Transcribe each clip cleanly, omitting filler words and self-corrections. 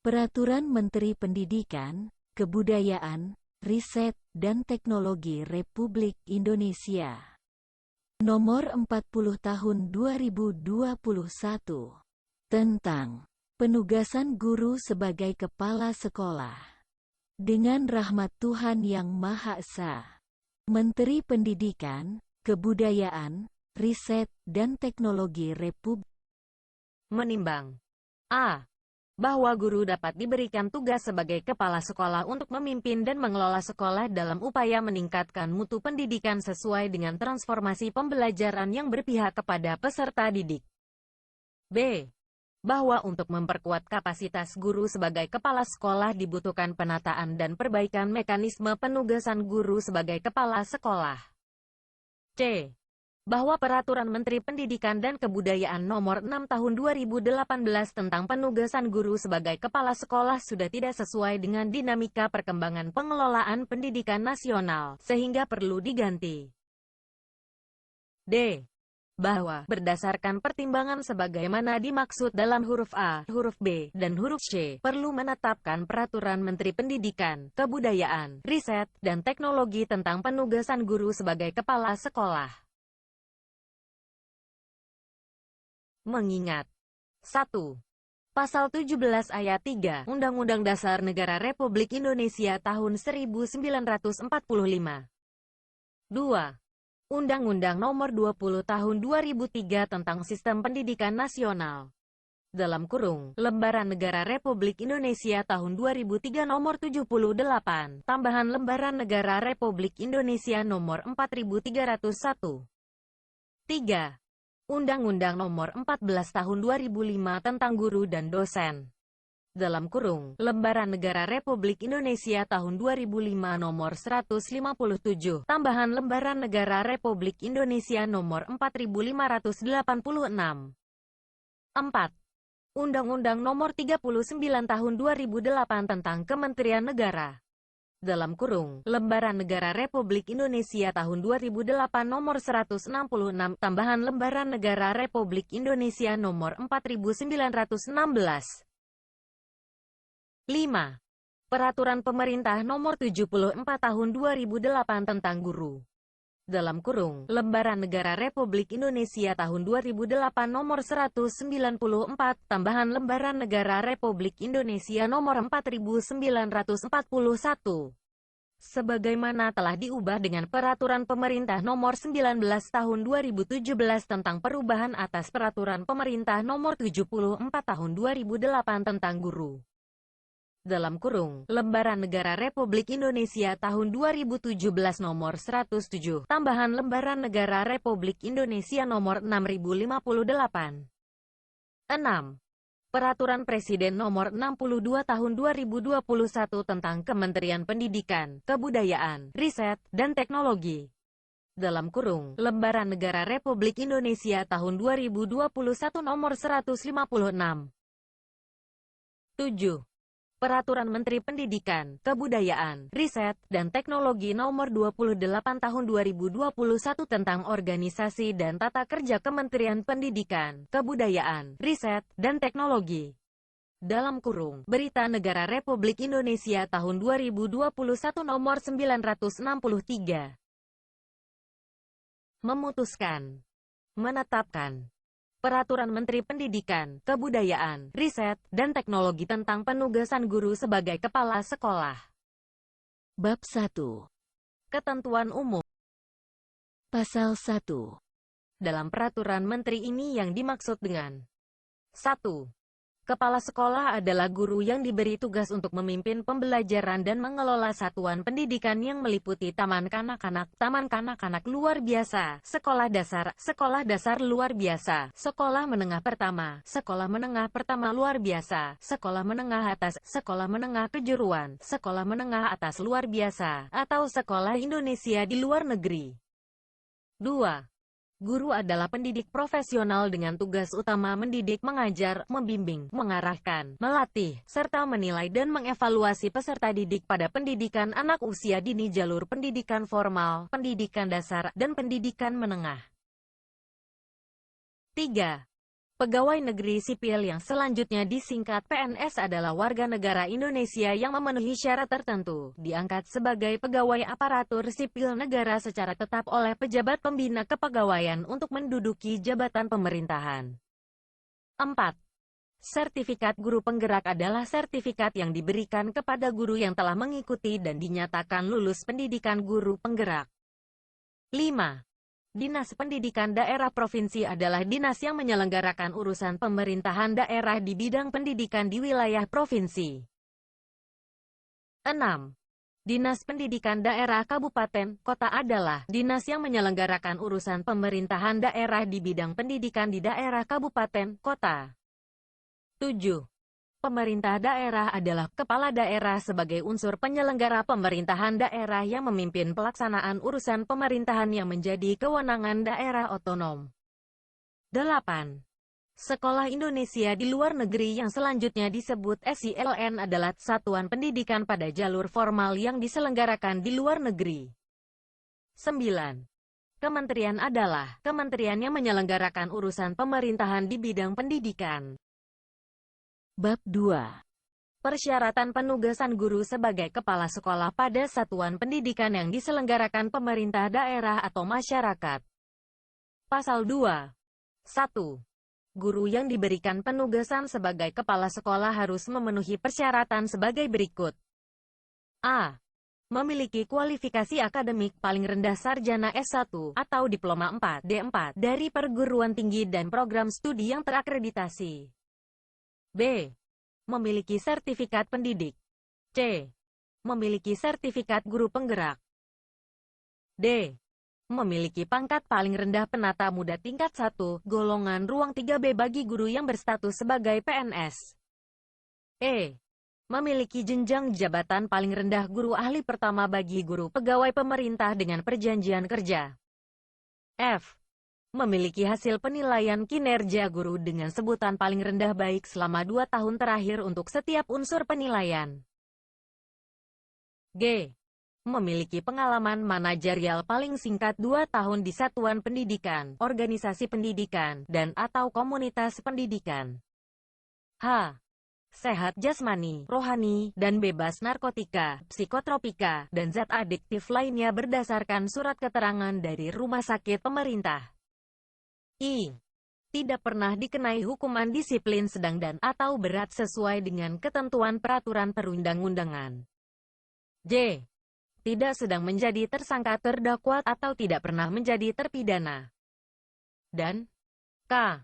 Peraturan Menteri Pendidikan, Kebudayaan, Riset, dan Teknologi Republik Indonesia Nomor 40 Tahun 2021 tentang penugasan guru sebagai kepala sekolah. Dengan rahmat Tuhan Yang Maha Esa, Menteri Pendidikan, Kebudayaan, Riset, dan Teknologi Republik menimbang a. Bahwa guru dapat diberikan tugas sebagai kepala sekolah untuk memimpin dan mengelola sekolah dalam upaya meningkatkan mutu pendidikan sesuai dengan transformasi pembelajaran yang berpihak kepada peserta didik. B. Bahwa untuk memperkuat kapasitas guru sebagai kepala sekolah dibutuhkan penataan dan perbaikan mekanisme penugasan guru sebagai kepala sekolah. C. Bahwa Peraturan Menteri Pendidikan dan Kebudayaan Nomor 6 Tahun 2018 tentang penugasan guru sebagai kepala sekolah sudah tidak sesuai dengan dinamika perkembangan pengelolaan pendidikan nasional, sehingga perlu diganti. D. Bahwa, berdasarkan pertimbangan sebagaimana dimaksud dalam huruf A, huruf B, dan huruf C, perlu menetapkan Peraturan Menteri Pendidikan, Kebudayaan, Riset, dan Teknologi tentang penugasan guru sebagai kepala sekolah. Mengingat 1. Pasal 17 Ayat 3 Undang-Undang Dasar Negara Republik Indonesia tahun 1945. 2. Undang-Undang Nomor 20 Tahun 2003 tentang Sistem Pendidikan Nasional. Dalam kurung, Lembaran Negara Republik Indonesia tahun 2003 Nomor 78, tambahan Lembaran Negara Republik Indonesia Nomor 4301. 3. Undang-Undang Nomor 14 Tahun 2005 tentang Guru dan Dosen. Dalam kurung, Lembaran Negara Republik Indonesia tahun 2005 Nomor 157, tambahan Lembaran Negara Republik Indonesia Nomor 4586. 4. Undang-Undang Nomor 39 Tahun 2008 tentang Kementerian Negara. Dalam kurung, Lembaran Negara Republik Indonesia tahun 2008 Nomor 166, tambahan Lembaran Negara Republik Indonesia Nomor 4916. 5. Peraturan Pemerintah Nomor 74 Tahun 2008 tentang Guru. Dalam kurung, Lembaran Negara Republik Indonesia tahun 2008 Nomor 194, tambahan Lembaran Negara Republik Indonesia Nomor 4941. Sebagaimana telah diubah dengan Peraturan Pemerintah Nomor 19 Tahun 2017 tentang perubahan atas Peraturan Pemerintah Nomor 74 Tahun 2008 tentang Guru. Dalam kurung, Lembaran Negara Republik Indonesia tahun 2017 Nomor 107, tambahan Lembaran Negara Republik Indonesia Nomor 6058. 6. Peraturan Presiden Nomor 62 Tahun 2021 tentang Kementerian Pendidikan, Kebudayaan, Riset, dan Teknologi. Dalam kurung, Lembaran Negara Republik Indonesia tahun 2021 Nomor 156. 7. Peraturan Menteri Pendidikan, Kebudayaan, Riset, dan Teknologi Nomor 28 Tahun 2021 tentang Organisasi dan Tata Kerja Kementerian Pendidikan, Kebudayaan, Riset, dan Teknologi. Dalam kurung, Berita Negara Republik Indonesia tahun 2021 Nomor 963. Memutuskan, menetapkan Peraturan Menteri Pendidikan, Kebudayaan, Riset, dan Teknologi tentang penugasan guru sebagai kepala sekolah. Bab 1. Ketentuan Umum. Pasal 1. Dalam Peraturan Menteri ini yang dimaksud dengan 1. Kepala sekolah adalah guru yang diberi tugas untuk memimpin pembelajaran dan mengelola satuan pendidikan yang meliputi taman kanak-kanak luar biasa, sekolah dasar luar biasa, sekolah menengah pertama luar biasa, sekolah menengah atas, sekolah menengah kejuruan, sekolah menengah atas luar biasa, atau sekolah Indonesia di luar negeri. 2. Guru adalah pendidik profesional dengan tugas utama mendidik, mengajar, membimbing, mengarahkan, melatih, serta menilai dan mengevaluasi peserta didik pada pendidikan anak usia dini jalur pendidikan formal, pendidikan dasar, dan pendidikan menengah. 3. Pegawai negeri sipil yang selanjutnya disingkat PNS adalah warga negara Indonesia yang memenuhi syarat tertentu, diangkat sebagai pegawai aparatur sipil negara secara tetap oleh pejabat pembina kepegawaian untuk menduduki jabatan pemerintahan. 4. Sertifikat guru penggerak adalah sertifikat yang diberikan kepada guru yang telah mengikuti dan dinyatakan lulus pendidikan guru penggerak. 5. Dinas Pendidikan Daerah Provinsi adalah dinas yang menyelenggarakan urusan pemerintahan daerah di bidang pendidikan di wilayah provinsi. 6. Dinas Pendidikan Daerah Kabupaten, Kota adalah dinas yang menyelenggarakan urusan pemerintahan daerah di bidang pendidikan di daerah kabupaten, kota. 7. Pemerintah daerah adalah kepala daerah sebagai unsur penyelenggara pemerintahan daerah yang memimpin pelaksanaan urusan pemerintahan yang menjadi kewenangan daerah otonom. 8. Sekolah Indonesia di luar negeri yang selanjutnya disebut SILN adalah satuan pendidikan pada jalur formal yang diselenggarakan di luar negeri. 9. Kementerian adalah kementerian yang menyelenggarakan urusan pemerintahan di bidang pendidikan. Bab 2. Persyaratan penugasan guru sebagai kepala sekolah pada satuan pendidikan yang diselenggarakan pemerintah daerah atau masyarakat. Pasal 2. 1. Guru yang diberikan penugasan sebagai kepala sekolah harus memenuhi persyaratan sebagai berikut. A. Memiliki kualifikasi akademik paling rendah sarjana S1 atau diploma 4 D4 dari perguruan tinggi dan program studi yang terakreditasi. B. Memiliki sertifikat pendidik. C. Memiliki sertifikat guru penggerak. D. Memiliki pangkat paling rendah penata muda tingkat 1, golongan ruang 3B bagi guru yang berstatus sebagai PNS. E. Memiliki jenjang jabatan paling rendah guru ahli pertama bagi guru pegawai pemerintah dengan perjanjian kerja. F. Memiliki hasil penilaian kinerja guru dengan sebutan paling rendah baik selama 2 tahun terakhir untuk setiap unsur penilaian. G. Memiliki pengalaman manajerial paling singkat 2 tahun di satuan pendidikan, organisasi pendidikan, dan/atau komunitas pendidikan. H. Sehat jasmani, rohani, dan bebas narkotika, psikotropika, dan zat adiktif lainnya berdasarkan surat keterangan dari rumah sakit pemerintah. I. Tidak pernah dikenai hukuman disiplin sedang dan/atau berat sesuai dengan ketentuan peraturan perundang-undangan. J. Tidak sedang menjadi tersangka terdakwa atau tidak pernah menjadi terpidana. Dan K.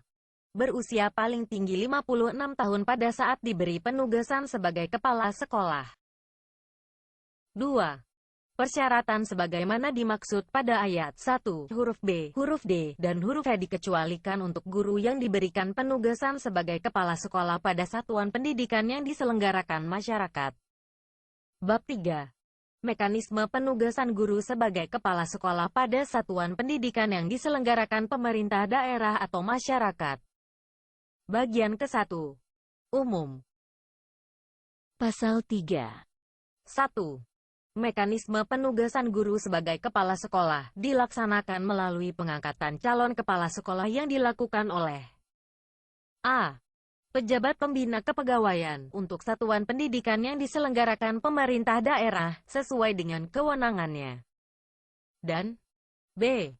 Berusia paling tinggi 56 tahun pada saat diberi penugasan sebagai kepala sekolah. 2. Persyaratan sebagaimana dimaksud pada ayat 1, huruf B, huruf D, dan huruf E dikecualikan untuk guru yang diberikan penugasan sebagai kepala sekolah pada satuan pendidikan yang diselenggarakan masyarakat. Bab 3. Mekanisme penugasan guru sebagai kepala sekolah pada satuan pendidikan yang diselenggarakan pemerintah daerah atau masyarakat. Bagian ke-1. Umum. Pasal 3. 1. Mekanisme penugasan guru sebagai kepala sekolah dilaksanakan melalui pengangkatan calon kepala sekolah yang dilakukan oleh A. Pejabat pembina kepegawaian untuk satuan pendidikan yang diselenggarakan pemerintah daerah sesuai dengan kewenangannya. Dan B.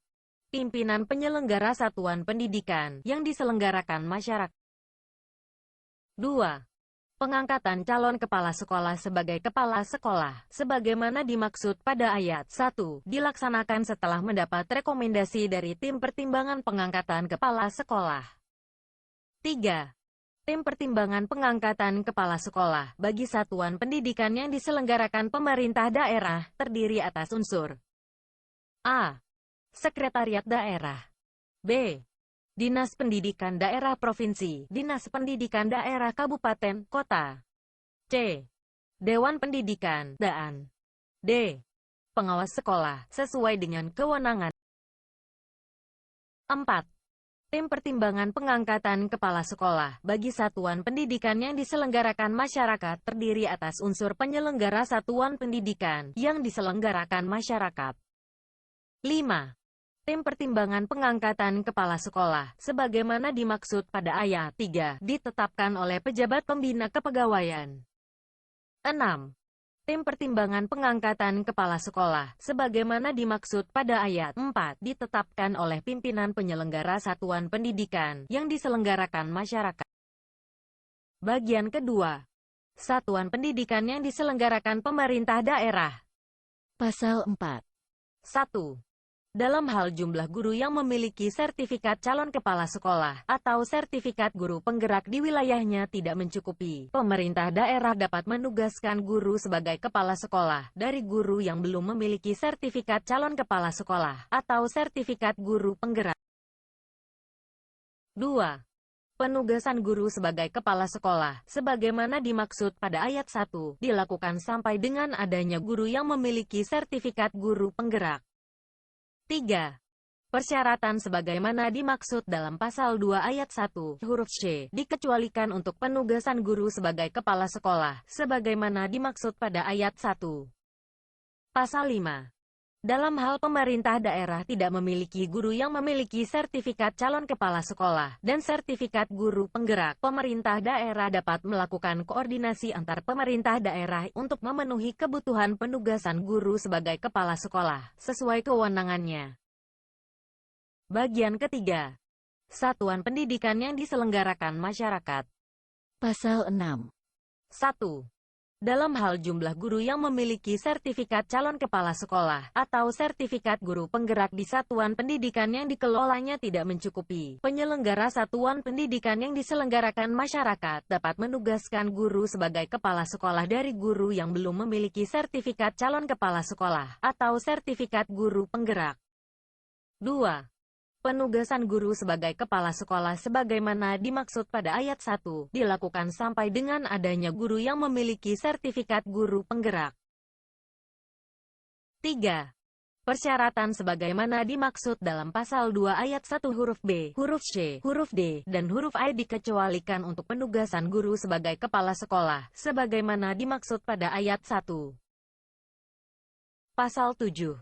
Pimpinan penyelenggara satuan pendidikan yang diselenggarakan masyarakat. 2. Pengangkatan calon kepala sekolah sebagai kepala sekolah, sebagaimana dimaksud pada ayat 1, dilaksanakan setelah mendapat rekomendasi dari tim pertimbangan pengangkatan kepala sekolah. 3. Tim pertimbangan pengangkatan kepala sekolah bagi satuan pendidikan yang diselenggarakan pemerintah daerah terdiri atas unsur A. Sekretariat daerah. B. Dinas Pendidikan Daerah Provinsi, Dinas Pendidikan Daerah Kabupaten, Kota. C. Dewan Pendidikan, DAN. D. Pengawas sekolah, sesuai dengan kewenangan. 4. Tim pertimbangan pengangkatan kepala sekolah bagi satuan pendidikan yang diselenggarakan masyarakat terdiri atas unsur penyelenggara satuan pendidikan yang diselenggarakan masyarakat. 5. Tim pertimbangan pengangkatan kepala sekolah, sebagaimana dimaksud pada ayat 3, ditetapkan oleh pejabat pembina kepegawaian. 6. Tim pertimbangan pengangkatan kepala sekolah, sebagaimana dimaksud pada ayat 4, ditetapkan oleh pimpinan penyelenggara satuan pendidikan yang diselenggarakan masyarakat. Bagian kedua. Satuan pendidikan yang diselenggarakan pemerintah daerah. Pasal 4. 1. Dalam hal jumlah guru yang memiliki sertifikat calon kepala sekolah atau sertifikat guru penggerak di wilayahnya tidak mencukupi, pemerintah daerah dapat menugaskan guru sebagai kepala sekolah dari guru yang belum memiliki sertifikat calon kepala sekolah atau sertifikat guru penggerak. 2. Penugasan guru sebagai kepala sekolah, sebagaimana dimaksud pada ayat 1, dilakukan sampai dengan adanya guru yang memiliki sertifikat guru penggerak. 3. Persyaratan sebagaimana dimaksud dalam pasal 2 ayat 1, huruf C, dikecualikan untuk penugasan guru sebagai kepala sekolah, sebagaimana dimaksud pada ayat 1. Pasal 5. Dalam hal pemerintah daerah tidak memiliki guru yang memiliki sertifikat calon kepala sekolah dan sertifikat guru penggerak, pemerintah daerah dapat melakukan koordinasi antar pemerintah daerah untuk memenuhi kebutuhan penugasan guru sebagai kepala sekolah, sesuai kewenangannya. Bagian ketiga. Satuan pendidikan yang diselenggarakan masyarakat. Pasal 6. 1. Dalam hal jumlah guru yang memiliki sertifikat calon kepala sekolah atau sertifikat guru penggerak di satuan pendidikan yang dikelolanya tidak mencukupi, penyelenggara satuan pendidikan yang diselenggarakan masyarakat dapat menugaskan guru sebagai kepala sekolah dari guru yang belum memiliki sertifikat calon kepala sekolah atau sertifikat guru penggerak. 2. Penugasan guru sebagai kepala sekolah sebagaimana dimaksud pada ayat 1, dilakukan sampai dengan adanya guru yang memiliki sertifikat guru penggerak. 3. Persyaratan sebagaimana dimaksud dalam pasal 2 ayat 1 huruf B, huruf C, huruf D, dan huruf I dikecualikan untuk penugasan guru sebagai kepala sekolah, sebagaimana dimaksud pada ayat 1. Pasal 7.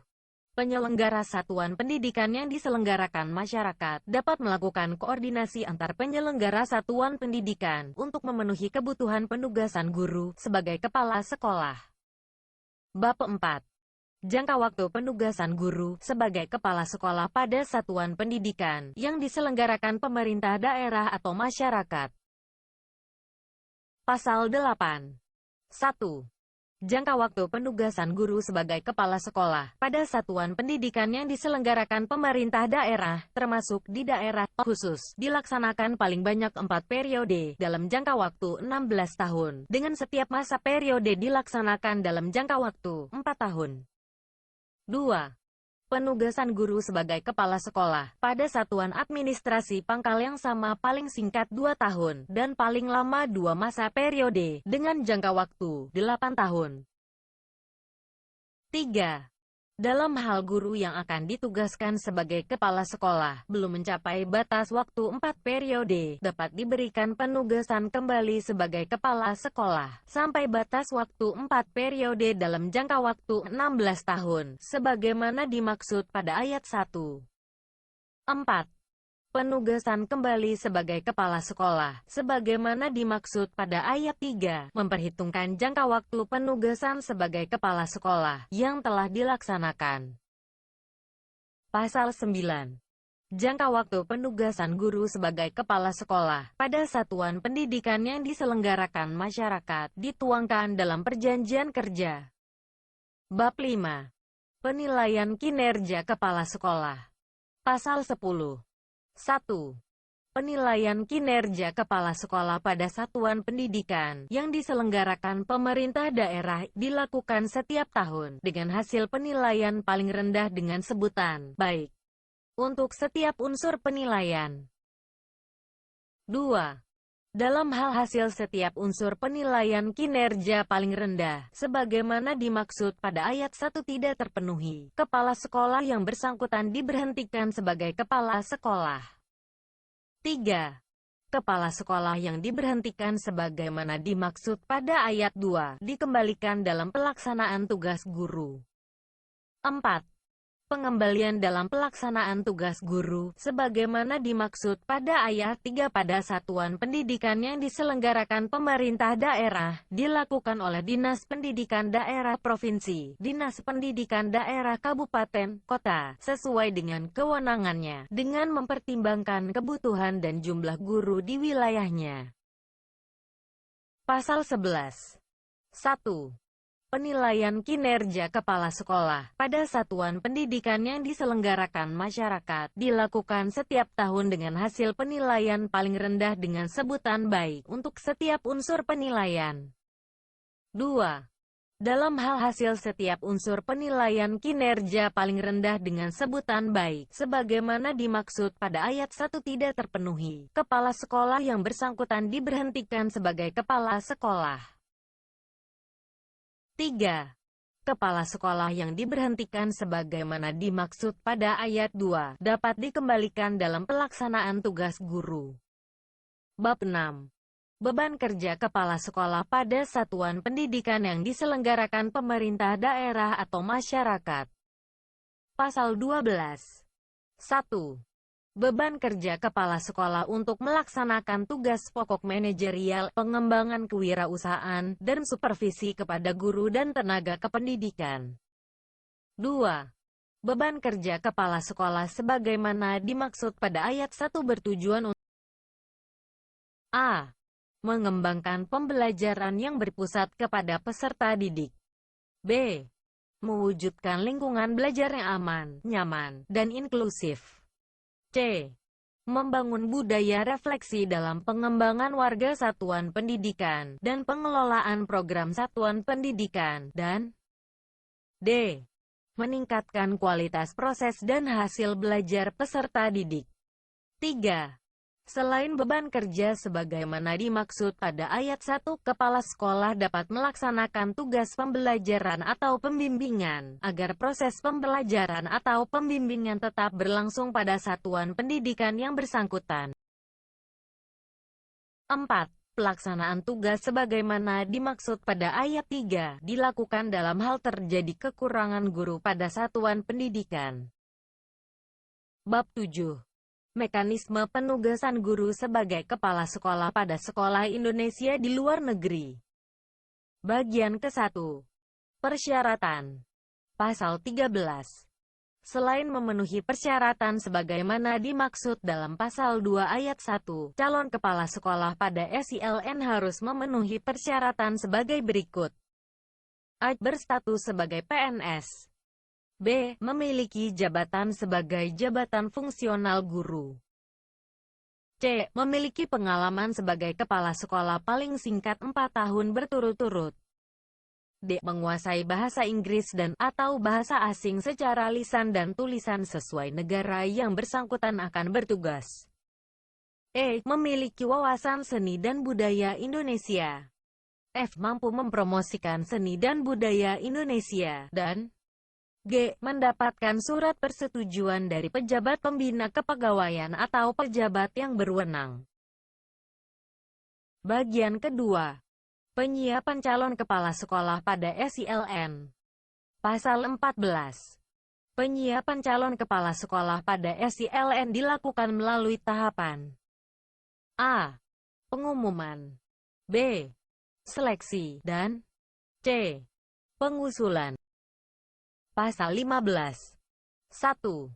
Penyelenggara satuan pendidikan yang diselenggarakan masyarakat dapat melakukan koordinasi antar penyelenggara satuan pendidikan untuk memenuhi kebutuhan penugasan guru sebagai kepala sekolah. Bab 4. Jangka waktu penugasan guru sebagai kepala sekolah pada satuan pendidikan yang diselenggarakan pemerintah daerah atau masyarakat. Pasal 8. 1. Jangka waktu penugasan guru sebagai kepala sekolah pada satuan pendidikan yang diselenggarakan pemerintah daerah, termasuk di daerah khusus, dilaksanakan paling banyak 4 periode dalam jangka waktu 16 tahun, dengan setiap masa periode dilaksanakan dalam jangka waktu 4 tahun. 2. Penugasan guru sebagai kepala sekolah pada satuan administrasi pangkal yang sama paling singkat 2 tahun dan paling lama 2 masa periode dengan jangka waktu 8 tahun. 3. Dalam hal guru yang akan ditugaskan sebagai kepala sekolah belum mencapai batas waktu 4 periode, dapat diberikan penugasan kembali sebagai kepala sekolah sampai batas waktu 4 periode dalam jangka waktu 16 tahun, sebagaimana dimaksud pada ayat 1. 4. Penugasan kembali sebagai kepala sekolah, sebagaimana dimaksud pada ayat 3, memperhitungkan jangka waktu penugasan sebagai kepala sekolah yang telah dilaksanakan. Pasal 9. Jangka waktu penugasan guru sebagai kepala sekolah pada satuan pendidikan yang diselenggarakan masyarakat dituangkan dalam perjanjian kerja. Bab 5. Penilaian kinerja kepala sekolah. Pasal 10. 1. Penilaian kinerja kepala sekolah pada satuan pendidikan yang diselenggarakan pemerintah daerah dilakukan setiap tahun dengan hasil penilaian paling rendah dengan sebutan baik untuk setiap unsur penilaian. 2. Dalam hal hasil setiap unsur penilaian kinerja paling rendah, sebagaimana dimaksud pada ayat 1 tidak terpenuhi, kepala sekolah yang bersangkutan diberhentikan sebagai kepala sekolah. 3. Kepala sekolah yang diberhentikan sebagaimana dimaksud pada ayat 2, dikembalikan dalam pelaksanaan tugas guru. 4. pengembalian dalam pelaksanaan tugas guru, sebagaimana dimaksud pada ayat 3 pada satuan pendidikan yang diselenggarakan pemerintah daerah, dilakukan oleh Dinas Pendidikan Daerah Provinsi, Dinas Pendidikan Daerah Kabupaten, Kota, sesuai dengan kewenangannya, dengan mempertimbangkan kebutuhan dan jumlah guru di wilayahnya. Pasal 11. 1. Penilaian kinerja kepala sekolah pada satuan pendidikan yang diselenggarakan masyarakat dilakukan setiap tahun dengan hasil penilaian paling rendah dengan sebutan baik untuk setiap unsur penilaian. 2. Dalam hal hasil setiap unsur penilaian kinerja paling rendah dengan sebutan baik, sebagaimana dimaksud pada ayat 1 tidak terpenuhi, kepala sekolah yang bersangkutan diberhentikan sebagai kepala sekolah. 3. Kepala sekolah yang diberhentikan sebagaimana dimaksud pada ayat 2 dapat dikembalikan dalam pelaksanaan tugas guru. Bab 6. Beban kerja kepala sekolah pada satuan pendidikan yang diselenggarakan pemerintah daerah atau masyarakat. Pasal 12. 1. Beban kerja kepala sekolah untuk melaksanakan tugas pokok manajerial, pengembangan kewirausahaan, dan supervisi kepada guru dan tenaga kependidikan. 2. Beban kerja kepala sekolah sebagaimana dimaksud pada ayat 1 bertujuan untuk a. Mengembangkan pembelajaran yang berpusat kepada peserta didik. b. Mewujudkan lingkungan belajar yang aman, nyaman, dan inklusif. C. Membangun budaya refleksi dalam pengembangan warga satuan pendidikan, dan pengelolaan program satuan pendidikan, dan D. Meningkatkan kualitas proses dan hasil belajar peserta didik. 3. Selain beban kerja sebagaimana dimaksud pada ayat 1, kepala sekolah dapat melaksanakan tugas pembelajaran atau pembimbingan, agar proses pembelajaran atau pembimbingan tetap berlangsung pada satuan pendidikan yang bersangkutan. 4. Pelaksanaan tugas sebagaimana dimaksud pada ayat 3, dilakukan dalam hal terjadi kekurangan guru pada satuan pendidikan. Bab 7. Mekanisme penugasan guru sebagai kepala sekolah pada sekolah Indonesia di luar negeri. Bagian ke-1. Persyaratan. Pasal 13. Selain memenuhi persyaratan sebagaimana dimaksud dalam pasal 2 ayat 1, calon kepala sekolah pada SILN harus memenuhi persyaratan sebagai berikut. A. Berstatus sebagai PNS. B. Memiliki jabatan sebagai jabatan fungsional guru. C. Memiliki pengalaman sebagai kepala sekolah paling singkat 4 tahun berturut-turut. D. Menguasai bahasa Inggris dan atau bahasa asing secara lisan dan tulisan sesuai negara yang bersangkutan akan bertugas. E. Memiliki wawasan seni dan budaya Indonesia. F. Mampu mempromosikan seni dan budaya Indonesia. Dan G. Mendapatkan surat persetujuan dari pejabat pembina kepegawaian atau pejabat yang berwenang. Bagian kedua. Penyiapan calon kepala sekolah pada SILN. Pasal 14. Penyiapan calon kepala sekolah pada SILN dilakukan melalui tahapan A. Pengumuman. B. Seleksi. Dan C. Pengusulan. Pasal 15. 1.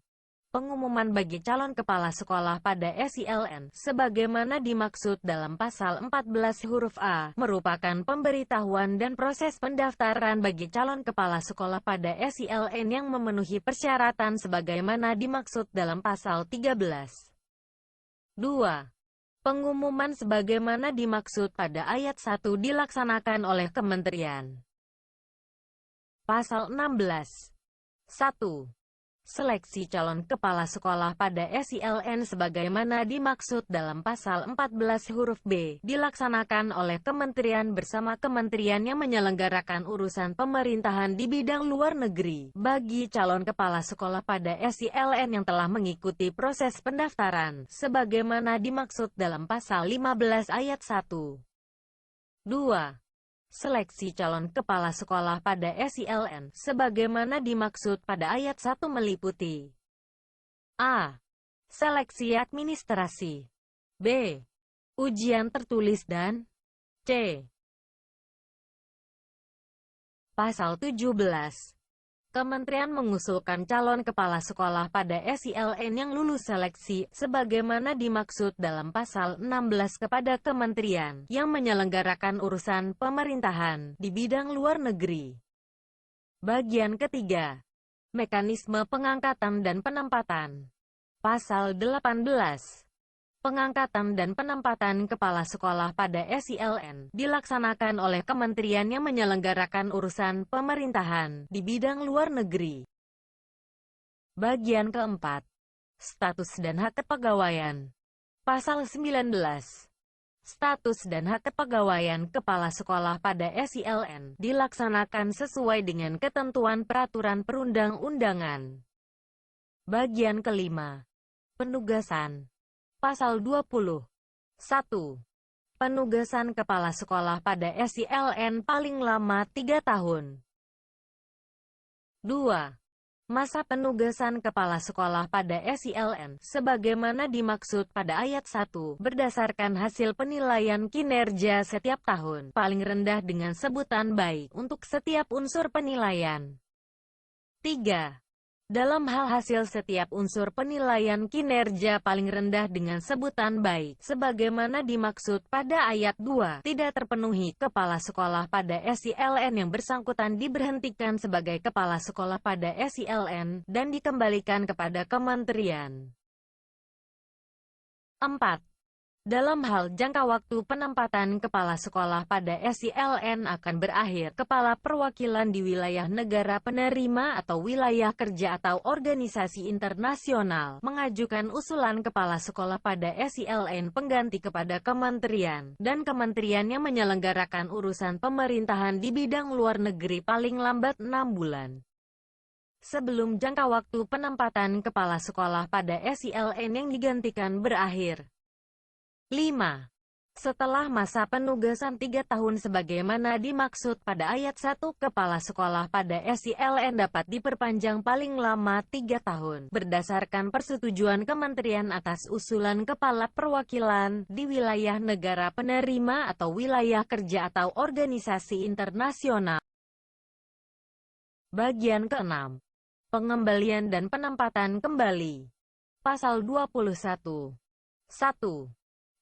Pengumuman bagi calon kepala sekolah pada SILN, sebagaimana dimaksud dalam pasal 14 huruf A, merupakan pemberitahuan dan proses pendaftaran bagi calon kepala sekolah pada SILN yang memenuhi persyaratan sebagaimana dimaksud dalam pasal 13. 2. Pengumuman sebagaimana dimaksud pada ayat 1 dilaksanakan oleh Kementerian. Pasal 16. 1. Seleksi calon kepala sekolah pada SILN sebagaimana dimaksud dalam pasal 14 huruf B, dilaksanakan oleh Kementerian bersama kementerian yang menyelenggarakan urusan pemerintahan di bidang luar negeri, bagi calon kepala sekolah pada SILN yang telah mengikuti proses pendaftaran, sebagaimana dimaksud dalam pasal 15 ayat 1. 2. Seleksi calon kepala sekolah pada SILN, sebagaimana dimaksud pada ayat 1 meliputi A. Seleksi administrasi, B. Ujian tertulis dan C. Pasal 17. Kementerian mengusulkan calon kepala sekolah pada SILN yang lulus seleksi, sebagaimana dimaksud dalam pasal 16 kepada kementerian yang menyelenggarakan urusan pemerintahan di bidang luar negeri. Bagian ketiga. Mekanisme pengangkatan dan penempatan. Pasal 18. Pengangkatan dan penempatan kepala sekolah pada SILN dilaksanakan oleh kementerian yang menyelenggarakan urusan pemerintahan di bidang luar negeri. Bagian keempat. Status dan hak kepegawaian. Pasal 19. Status dan hak kepegawaian kepala sekolah pada SILN dilaksanakan sesuai dengan ketentuan peraturan perundang-undangan. Bagian kelima. Penugasan. Pasal 20. 1. Penugasan kepala sekolah pada SILN paling lama 3 tahun. 2. Masa penugasan kepala sekolah pada SILN, sebagaimana dimaksud pada ayat 1, berdasarkan hasil penilaian kinerja setiap tahun, paling rendah dengan sebutan baik, untuk setiap unsur penilaian. 3. Dalam hal hasil setiap unsur penilaian kinerja paling rendah dengan sebutan baik, sebagaimana dimaksud pada ayat 2, tidak terpenuhi, kepala sekolah pada SILN yang bersangkutan diberhentikan sebagai kepala sekolah pada SILN, dan dikembalikan kepada kementerian. 4. Dalam hal jangka waktu penempatan kepala sekolah pada SILN akan berakhir, kepala perwakilan di wilayah negara penerima atau wilayah kerja atau organisasi internasional mengajukan usulan kepala sekolah pada SILN pengganti kepada kementerian, dan kementerian yang menyelenggarakan urusan pemerintahan di bidang luar negeri paling lambat 6 bulan sebelum jangka waktu penempatan kepala sekolah pada SILN yang digantikan berakhir. 5. Setelah masa penugasan 3 tahun sebagaimana dimaksud pada ayat 1, kepala sekolah pada SILN dapat diperpanjang paling lama 3 tahun, berdasarkan persetujuan kementerian atas usulan kepala perwakilan di wilayah negara penerima atau wilayah kerja atau organisasi internasional. Bagian ke-6. Pengembalian dan penempatan kembali. Pasal 21. 1.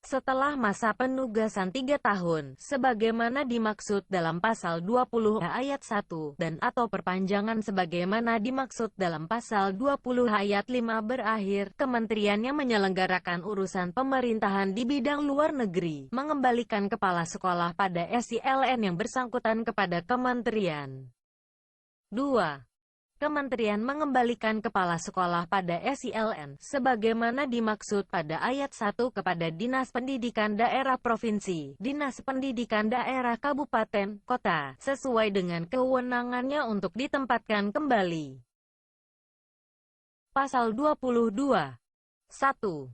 Setelah masa penugasan 3 tahun, sebagaimana dimaksud dalam pasal 20 ayat 1, dan atau perpanjangan sebagaimana dimaksud dalam pasal 20 ayat 5 berakhir, kementerian yang menyelenggarakan urusan pemerintahan di bidang luar negeri, mengembalikan kepala sekolah pada SILN yang bersangkutan kepada kementerian. 2. Kementerian mengembalikan kepala sekolah pada SILN, sebagaimana dimaksud pada ayat 1 kepada Dinas Pendidikan Daerah Provinsi, Dinas Pendidikan Daerah Kabupaten, Kota, sesuai dengan kewenangannya untuk ditempatkan kembali. Pasal 22. 1.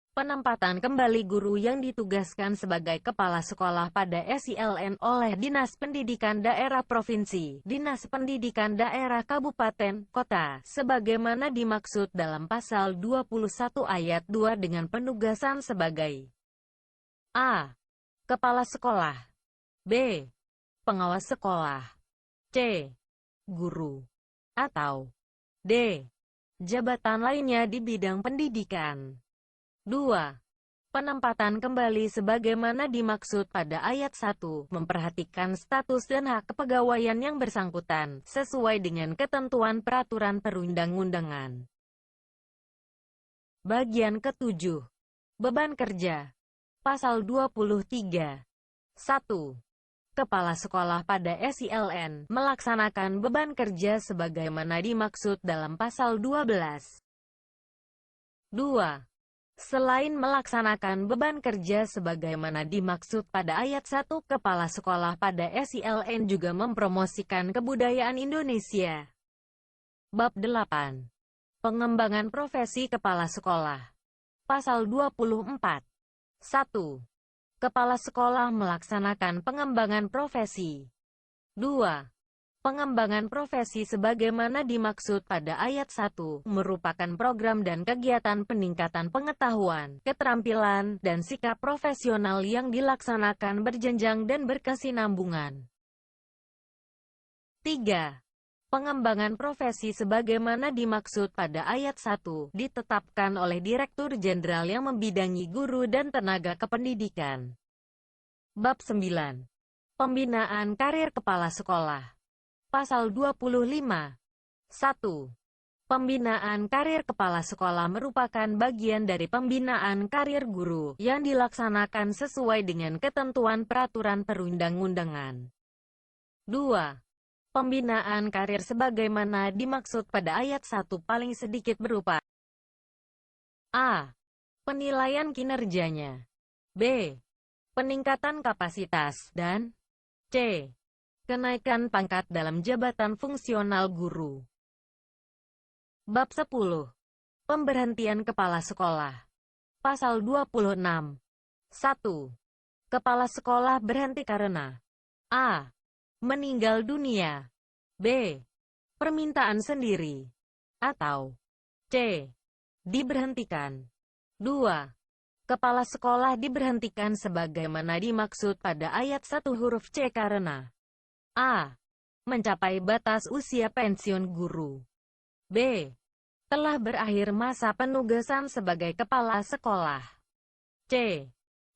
Penempatan kembali guru yang ditugaskan sebagai kepala sekolah pada SILN oleh Dinas Pendidikan Daerah Provinsi, Dinas Pendidikan Daerah Kabupaten, Kota, sebagaimana dimaksud dalam pasal 21 ayat 2 dengan penugasan sebagai A. Kepala sekolah, B. Pengawas sekolah, C. Guru, atau D. Jabatan lainnya di bidang pendidikan. 2. Penempatan kembali sebagaimana dimaksud pada ayat 1, memperhatikan status dan hak kepegawaian yang bersangkutan, sesuai dengan ketentuan peraturan perundang-undangan. Bagian ke-7. Beban kerja. Pasal 23. 1. Kepala sekolah pada SILN melaksanakan beban kerja sebagaimana dimaksud dalam pasal 12. 2. Selain melaksanakan beban kerja sebagaimana dimaksud pada ayat 1, kepala sekolah pada SILN juga mempromosikan kebudayaan Indonesia. Bab 8. Pengembangan profesi kepala sekolah. Pasal 24. 1. Kepala sekolah melaksanakan pengembangan profesi. 2. Pengembangan profesi sebagaimana dimaksud pada ayat 1, merupakan program dan kegiatan peningkatan pengetahuan, keterampilan, dan sikap profesional yang dilaksanakan berjenjang dan berkesinambungan. 3. Pengembangan profesi sebagaimana dimaksud pada ayat 1, ditetapkan oleh Direktur Jenderal yang membidangi guru dan tenaga kependidikan. Bab 9. Pembinaan karir kepala sekolah. Pasal 25. 1. Pembinaan karir kepala sekolah merupakan bagian dari pembinaan karir guru yang dilaksanakan sesuai dengan ketentuan peraturan perundang-undangan. 2. Pembinaan karir sebagaimana dimaksud pada ayat 1 paling sedikit berupa A. Penilaian kinerjanya, B. Peningkatan kapasitas, dan C. Kenaikan pangkat dalam jabatan fungsional guru. Bab 10. Pemberhentian kepala sekolah. Pasal 26. 1. Kepala sekolah berhenti karena A. Meninggal dunia, B. Permintaan sendiri, atau C. Diberhentikan. 2. Kepala sekolah diberhentikan sebagaimana dimaksud pada ayat 1 huruf C karena A. Mencapai batas usia pensiun guru, B. Telah berakhir masa penugasan sebagai kepala sekolah, C.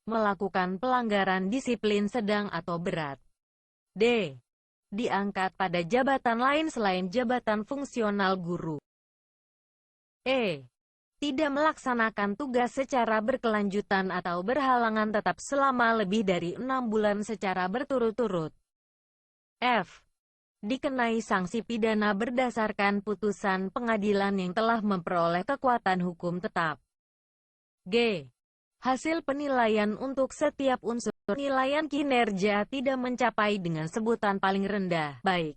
Melakukan pelanggaran disiplin sedang atau berat, D. Diangkat pada jabatan lain selain jabatan fungsional guru, E. Tidak melaksanakan tugas secara berkelanjutan atau berhalangan tetap selama lebih dari 6 bulan secara berturut-turut, F. Dikenai sanksi pidana berdasarkan putusan pengadilan yang telah memperoleh kekuatan hukum tetap. G. Hasil penilaian untuk setiap unsur penilaian kinerja tidak mencapai dengan sebutan paling rendah, baik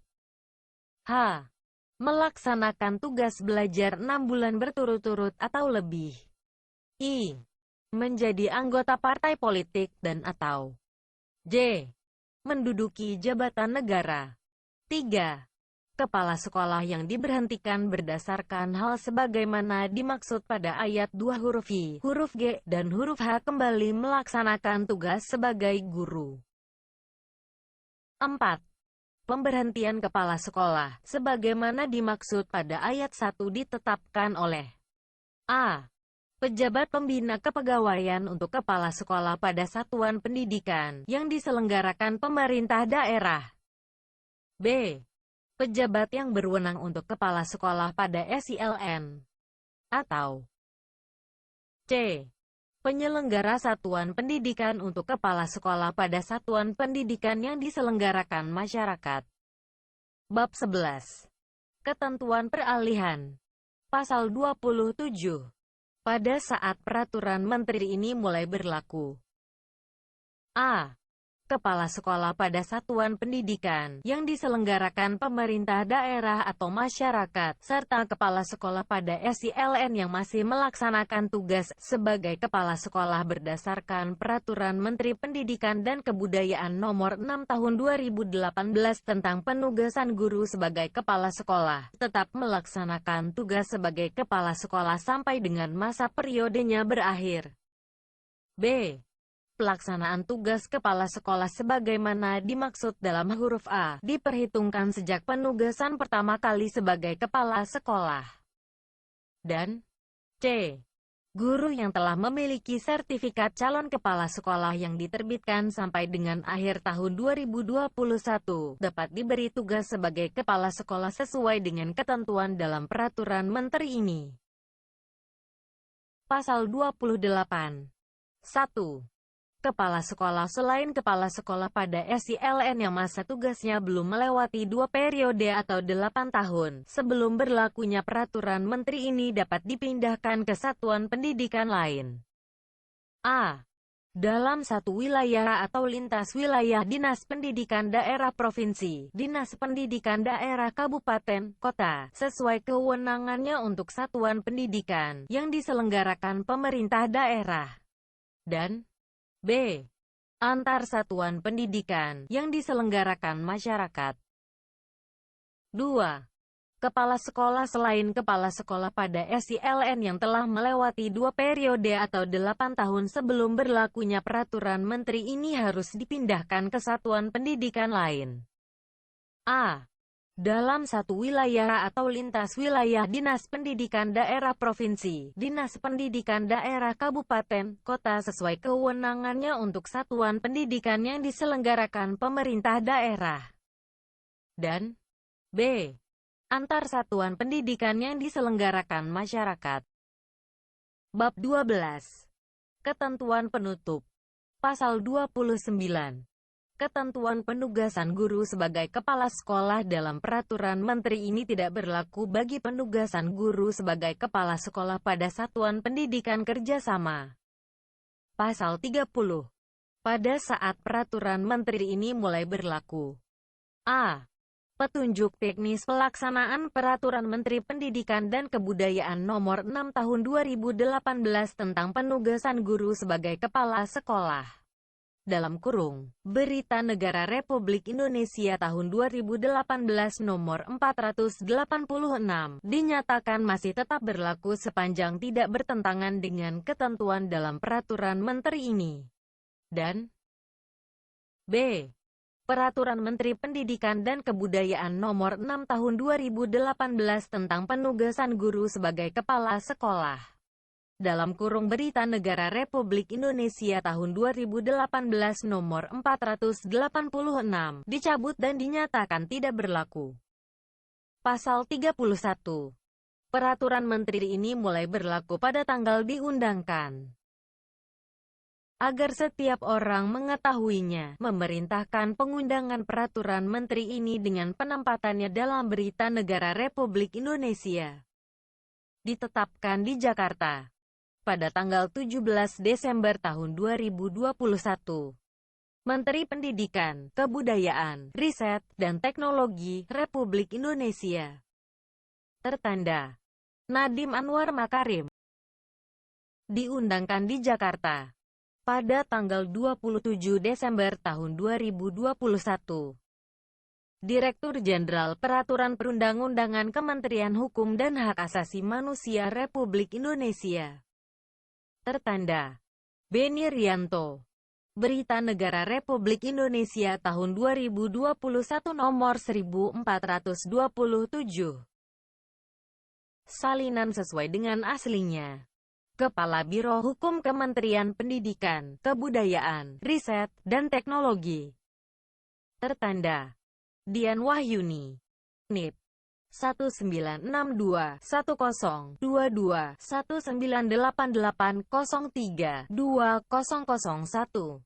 H. Melaksanakan tugas belajar 6 bulan berturut-turut atau lebih, I. Menjadi anggota partai politik dan atau J. Menduduki jabatan negara. 3. Kepala sekolah yang diberhentikan berdasarkan hal sebagaimana dimaksud pada ayat 2 huruf I, huruf G, dan huruf H kembali melaksanakan tugas sebagai guru. 4. Pemberhentian kepala sekolah, sebagaimana dimaksud pada ayat 1 ditetapkan oleh A. Pejabat pembina kepegawaian untuk kepala sekolah pada satuan pendidikan yang diselenggarakan pemerintah daerah, B. Pejabat yang berwenang untuk kepala sekolah pada SILN, atau C. Penyelenggara satuan pendidikan untuk kepala sekolah pada satuan pendidikan yang diselenggarakan masyarakat. Bab 11. Ketentuan peralihan. Pasal 27. Pada saat peraturan menteri ini mulai berlaku, A. Kepala sekolah pada satuan pendidikan yang diselenggarakan pemerintah daerah atau masyarakat, serta kepala sekolah pada SILN yang masih melaksanakan tugas sebagai kepala sekolah berdasarkan Peraturan Menteri Pendidikan dan Kebudayaan Nomor 6 Tahun 2018 tentang penugasan guru sebagai kepala sekolah, tetap melaksanakan tugas sebagai kepala sekolah sampai dengan masa periodenya berakhir. B. Pelaksanaan tugas kepala sekolah sebagaimana dimaksud dalam huruf A, diperhitungkan sejak penugasan pertama kali sebagai kepala sekolah. Dan C. Guru yang telah memiliki sertifikat calon kepala sekolah yang diterbitkan sampai dengan akhir tahun 2021, dapat diberi tugas sebagai kepala sekolah sesuai dengan ketentuan dalam peraturan menteri ini. Pasal 28. 1. Kepala sekolah selain kepala sekolah pada SILN yang masa tugasnya belum melewati 2 periode atau 8 tahun sebelum berlakunya peraturan menteri ini dapat dipindahkan ke satuan pendidikan lain. A. Dalam satu wilayah atau lintas wilayah Dinas Pendidikan Daerah Provinsi, Dinas Pendidikan Daerah Kabupaten, Kota, sesuai kewenangannya untuk satuan pendidikan yang diselenggarakan pemerintah daerah. Dan B. antar satuan pendidikan yang diselenggarakan masyarakat. 2. Kepala sekolah selain kepala sekolah pada SILN yang telah melewati 2 periode atau 8 tahun sebelum berlakunya peraturan menteri ini harus dipindahkan ke satuan pendidikan lain. A. Dalam satu wilayah atau lintas wilayah Dinas Pendidikan Daerah Provinsi, Dinas Pendidikan Daerah Kabupaten, Kota sesuai kewenangannya untuk satuan pendidikan yang diselenggarakan pemerintah daerah. Dan B. Antar satuan pendidikan yang diselenggarakan masyarakat. Bab 12. Ketentuan penutup. Pasal 29. Ketentuan penugasan guru sebagai kepala sekolah dalam peraturan menteri ini tidak berlaku bagi penugasan guru sebagai kepala sekolah pada satuan pendidikan kerjasama. Pasal 30. Pada saat peraturan menteri ini mulai berlaku. A. Petunjuk teknis pelaksanaan Peraturan Menteri Pendidikan dan Kebudayaan Nomor 6 Tahun 2018 tentang penugasan guru sebagai kepala sekolah. Dalam kurung, Berita Negara Republik Indonesia tahun 2018 nomor 486, dinyatakan masih tetap berlaku sepanjang tidak bertentangan dengan ketentuan dalam peraturan menteri ini. Dan B. Peraturan Menteri Pendidikan dan Kebudayaan Nomor 6 Tahun 2018 tentang penugasan guru sebagai kepala sekolah. Dalam kurung Berita Negara Republik Indonesia tahun 2018 nomor 486, dicabut dan dinyatakan tidak berlaku. Pasal 31. Peraturan menteri ini mulai berlaku pada tanggal diundangkan. Agar setiap orang mengetahuinya, memerintahkan pengundangan peraturan menteri ini dengan penempatannya dalam Berita Negara Republik Indonesia. Ditetapkan di Jakarta pada tanggal 17 Desember tahun 2021. Menteri Pendidikan, Kebudayaan, Riset, dan Teknologi Republik Indonesia. Tertanda Nadiem Anwar Makarim. Diundangkan di Jakarta pada tanggal 27 Desember tahun 2021. Direktur Jenderal Peraturan Perundang-undangan Kementerian Hukum dan Hak Asasi Manusia Republik Indonesia. Tertanda Beni Rianto. Berita Negara Republik Indonesia tahun 2021 nomor 1427. Salinan sesuai dengan aslinya. Kepala Biro Hukum Kementerian Pendidikan, Kebudayaan, Riset, dan Teknologi. Tertanda Dian Wahyuni. NIP 196210221988032001.